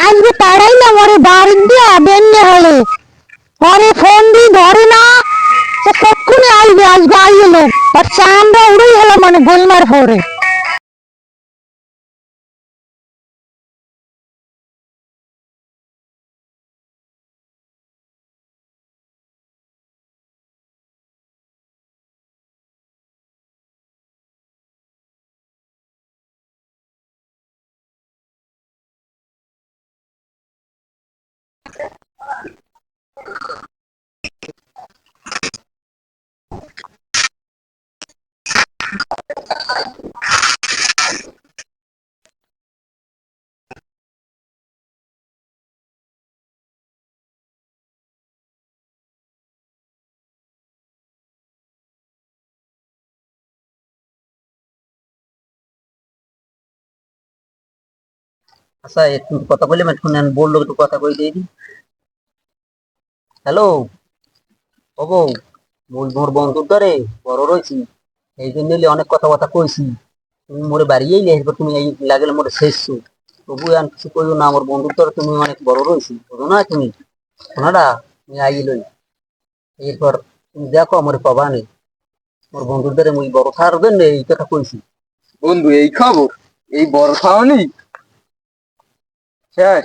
আজকে পাড়াইলাম ওরে বাড়ি দিয়া বেন্যে হলে ওরে ফোন দিয়ে ধরে না। সে কক্ষণে আসবে, আজকে আইলো আর চান্দা উড়েই হলো মানে গোলমার পরে। আচ্ছা একটু কথা বললাম, এখন আমি বললো একটু কথা কই দিই। হ্যালো, ও বউ, মোর বন্ধুর ধরে বড় রয়েছি, এই জন্য অনেক কথাবার্তা কইছি। তুমি মোরে বাড়িয়েই এরপর তুমি এই লাগলে মোরে শেষছো। তবু আর কিছু কইও না, আমার বন্ধুর ধরে তুমি অনেক বড় রয়েছি, বুঝো না তুমি? শোনাডা, তুমি আইলই এরপর তুমি দেখো আমার পাবা নেই। মোর বন্ধুর ধরে মুই বড় থাকার জন্য এই কথা কইছি। বন্ধু এই খবর, এই বড় খাওয়ানি শেষ।